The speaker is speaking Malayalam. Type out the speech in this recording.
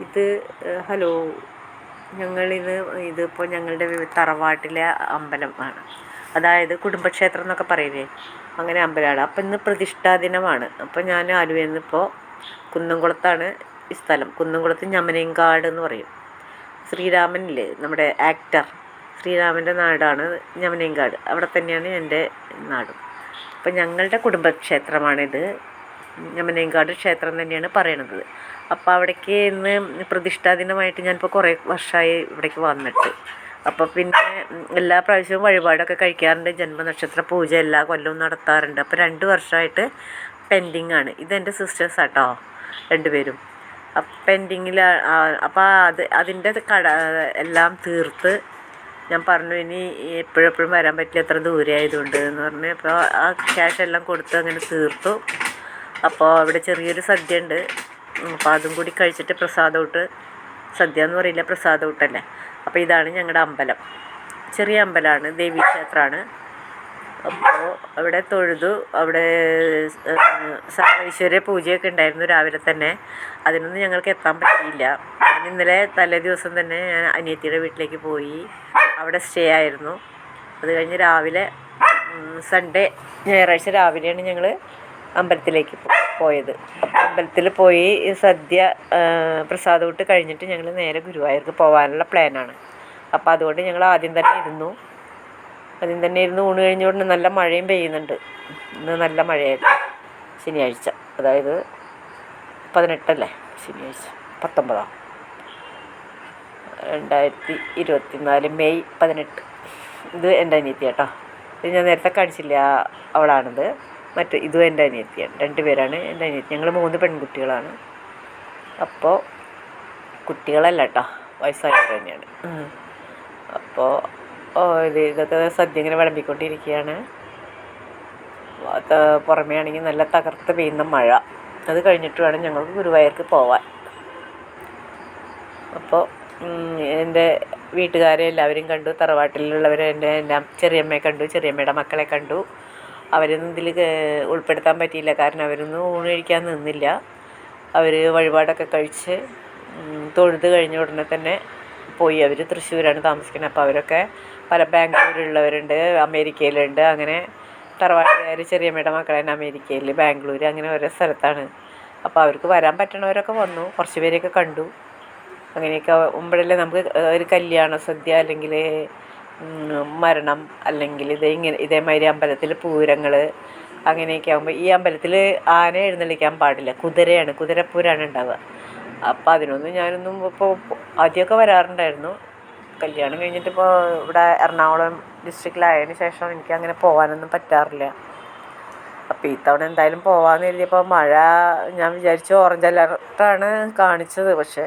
ഇത് ഹലോ, ഞങ്ങളിത് ഇതിപ്പോൾ ഞങ്ങളുടെ തറവാട്ടിലെ അമ്പലം ആണ്. അതായത് കുടുംബക്ഷേത്രം എന്നൊക്കെ പറയില്ലേ, അങ്ങനെ അമ്പലമാണ്. അപ്പം ഇന്ന് പ്രതിഷ്ഠാ ദിനമാണ്. അപ്പം ഞാൻ ആലുവയിൽ നിന്ന് ഇപ്പോൾ കുന്നംകുളത്താണ് ഈ സ്ഥലം. കുന്നംകുളത്ത് ഞമനേങ്കാട് എന്ന് പറയും. ശ്രീരാമനില്ലേ, നമ്മുടെ ആക്ടർ ശ്രീരാമൻ്റെ നാടാണ് ഞമനേങ്കാട്. അവിടെ തന്നെയാണ് എൻ്റെ നാടും. അപ്പം ഞങ്ങളുടെ കുടുംബക്ഷേത്രമാണിത്. ഞമനേങ്കാട് ക്ഷേത്രം തന്നെയാണ് പറയണത്. അപ്പോൾ അവിടേക്ക് ഇന്ന് പ്രതിഷ്ഠാ ദിനമായിട്ട് ഞാനിപ്പോൾ കുറേ വർഷമായി ഇവിടേക്ക് വന്നിട്ട്. അപ്പോൾ പിന്നെ എല്ലാ പ്രാവശ്യവും വഴിപാടൊക്കെ കഴിക്കാറുണ്ട്. ജന്മനക്ഷത്ര പൂജ എല്ലാ കൊല്ലവും നടത്താറുണ്ട്. അപ്പോൾ 2 വർഷമായിട്ട് പെൻഡിങ് ആണ്. ഇതെൻ്റെ സിസ്റ്റേഴ്സാട്ടോ രണ്ടുപേരും. പെൻഡിങ്ങിൽ. അപ്പോൾ അതിൻ്റെ എല്ലാം തീർത്ത് ഞാൻ പറഞ്ഞു ഇനി എപ്പോഴെപ്പോഴും വരാൻ പറ്റില്ല, എത്ര ദൂരെ ആയതുകൊണ്ട് എന്ന് പറഞ്ഞ്. അപ്പോൾ ആ ക്യാഷ് എല്ലാം കൊടുത്ത് അങ്ങനെ തീർത്തു. അപ്പോൾ അവിടെ ചെറിയൊരു സദ്യ ഉണ്ട്. അപ്പോൾ അതും കൂടി കഴിച്ചിട്ട് പ്രസാദമൂട്ട്, സദ്യ എന്ന് പറയില്ല, പ്രസാദമൂട്ടല്ലേ. അപ്പോൾ ഇതാണ് ഞങ്ങളുടെ അമ്പലം. ചെറിയ അമ്പലമാണ്, ദേവീക്ഷേത്രമാണ്. അപ്പോൾ അവിടെ തൊഴുതു. അവിടെ സർവൈശ്വര്യ പൂജയൊക്കെ ഉണ്ടായിരുന്നു രാവിലെ തന്നെ. അതിനൊന്നും ഞങ്ങൾക്ക് എത്താൻ പറ്റിയില്ല. ഇന്നലെ തലേ ദിവസം തന്നെ ഞാൻ അനിയത്തിയുടെ വീട്ടിലേക്ക് പോയി. അവിടെ സ്റ്റേ ആയിരുന്നു. അത് കഴിഞ്ഞ് രാവിലെ സൺഡേ ഞായറാഴ്ച രാവിലെയാണ് ഞങ്ങൾ അമ്പലത്തിലേക്ക് പോയത്. അമ്പലത്തിൽ പോയി സദ്യ പ്രസാദമൂട്ട് കഴിഞ്ഞിട്ട് ഞങ്ങൾ നേരെ ഗുരുവായൂർക്ക് പോകാനുള്ള പ്ലാനാണ്. അപ്പോൾ അതുകൊണ്ട് ഞങ്ങൾ ആദ്യം തന്നെ ഇരുന്നു ഊണ് കഴിഞ്ഞ ഉടനെ നല്ല മഴയും പെയ്യുന്നുണ്ട്. ഇന്ന് നല്ല മഴയായിരുന്നു. ശനിയാഴ്ച, അതായത് 18 അല്ലേ, ശനിയാഴ്ച 19 2024 മെയ് 18. ഇത് എൻ്റെ അനിയത്തി കേട്ടോ. ഇത് ഞാൻ നേരത്തെ കാണിച്ചില്ല, അവളാണിത്. ഇതും എൻ്റെ അനിയത്തിയാണ്. 2 പേരാണ് എൻ്റെ അനിയത്തി. ഞങ്ങൾ 3 പെൺകുട്ടികളാണ്. അപ്പോൾ കുട്ടികളല്ല കേട്ടോ, വയസ്സായവർ തന്നെയാണ്. അപ്പോൾ ഇതൊക്കെ സദ്യ ഇങ്ങനെ വിളമ്പിക്കൊണ്ടിരിക്കുകയാണ്. പുറമേ ആണെങ്കിൽ നല്ല തകർത്ത് പെയ്യുന്ന മഴ. അത് കഴിഞ്ഞിട്ട് വേണം ഞങ്ങൾക്ക് ഗുരുവായൂർക്ക് പോവാൻ. അപ്പോൾ എൻ്റെ വീട്ടുകാരെ എല്ലാവരും കണ്ടു. തറവാട്ടിലുള്ളവരെ എല്ലാം ചെറിയമ്മയെ കണ്ടു, ചെറിയമ്മയുടെ മക്കളെ കണ്ടു. അവരൊന്നും ഇതിൽ ഉൾപ്പെടുത്താൻ പറ്റിയില്ല, കാരണം അവരൊന്നും ഊണ് കഴിക്കാൻ നിന്നില്ല. അവർ വഴിപാടൊക്കെ കഴിച്ച് തൊഴുത് കഴിഞ്ഞ ഉടനെ തന്നെ പോയി. അവർ തൃശ്ശൂരാണ് താമസിക്കുന്നത്. അപ്പോൾ അവരൊക്കെ പല ബാംഗ്ലൂരുള്ളവരുണ്ട്, അമേരിക്കയിലുണ്ട്. അങ്ങനെ തറവാട്ടുകാർ ചെറിയമ്മയുടെ മക്കളെ തന്നെ അമേരിക്കയിൽ, ബാംഗ്ലൂർ, അങ്ങനെ ഓരോ സ്ഥലത്താണ്. അപ്പോൾ അവർക്ക് വരാൻ പറ്റണവരൊക്കെ വന്നു. കുറച്ച് പേരെയൊക്കെ കണ്ടു. അങ്ങനെയൊക്കെ ആകുമ്പോഴല്ലേ നമുക്ക് ഒരു കല്യാണ സദ്യ, അല്ലെങ്കിൽ മരണം, അല്ലെങ്കിൽ ഇതേമാതിരി അമ്പലത്തിൽ പൂരങ്ങൾ, അങ്ങനെയൊക്കെ ആകുമ്പോൾ ഈ അമ്പലത്തിൽ ആന എഴുന്നള്ളിക്കാൻ പാടില്ല, കുതിരപ്പൂരാണ് ഉണ്ടാവുക. അപ്പോൾ അതിനൊന്നും ഞാനൊന്നും ഇപ്പോൾ ആദ്യമൊക്കെ വരാറുണ്ടായിരുന്നു. കല്യാണം കഴിഞ്ഞിട്ടിപ്പോൾ ഇവിടെ എറണാകുളം ഡിസ്ട്രിക്റ്റിലായതിനു ശേഷം എനിക്ക് അങ്ങനെ പോകാനൊന്നും പറ്റാറില്ല. അപ്പോൾ ഇത്തവണ എന്തായാലും പോകാമെന്ന് കരുതിയപ്പോൾ മഴ, ഞാൻ വിചാരിച്ചു ഓറഞ്ച് അലർട്ടാണ് കാണിച്ചത്, പക്ഷേ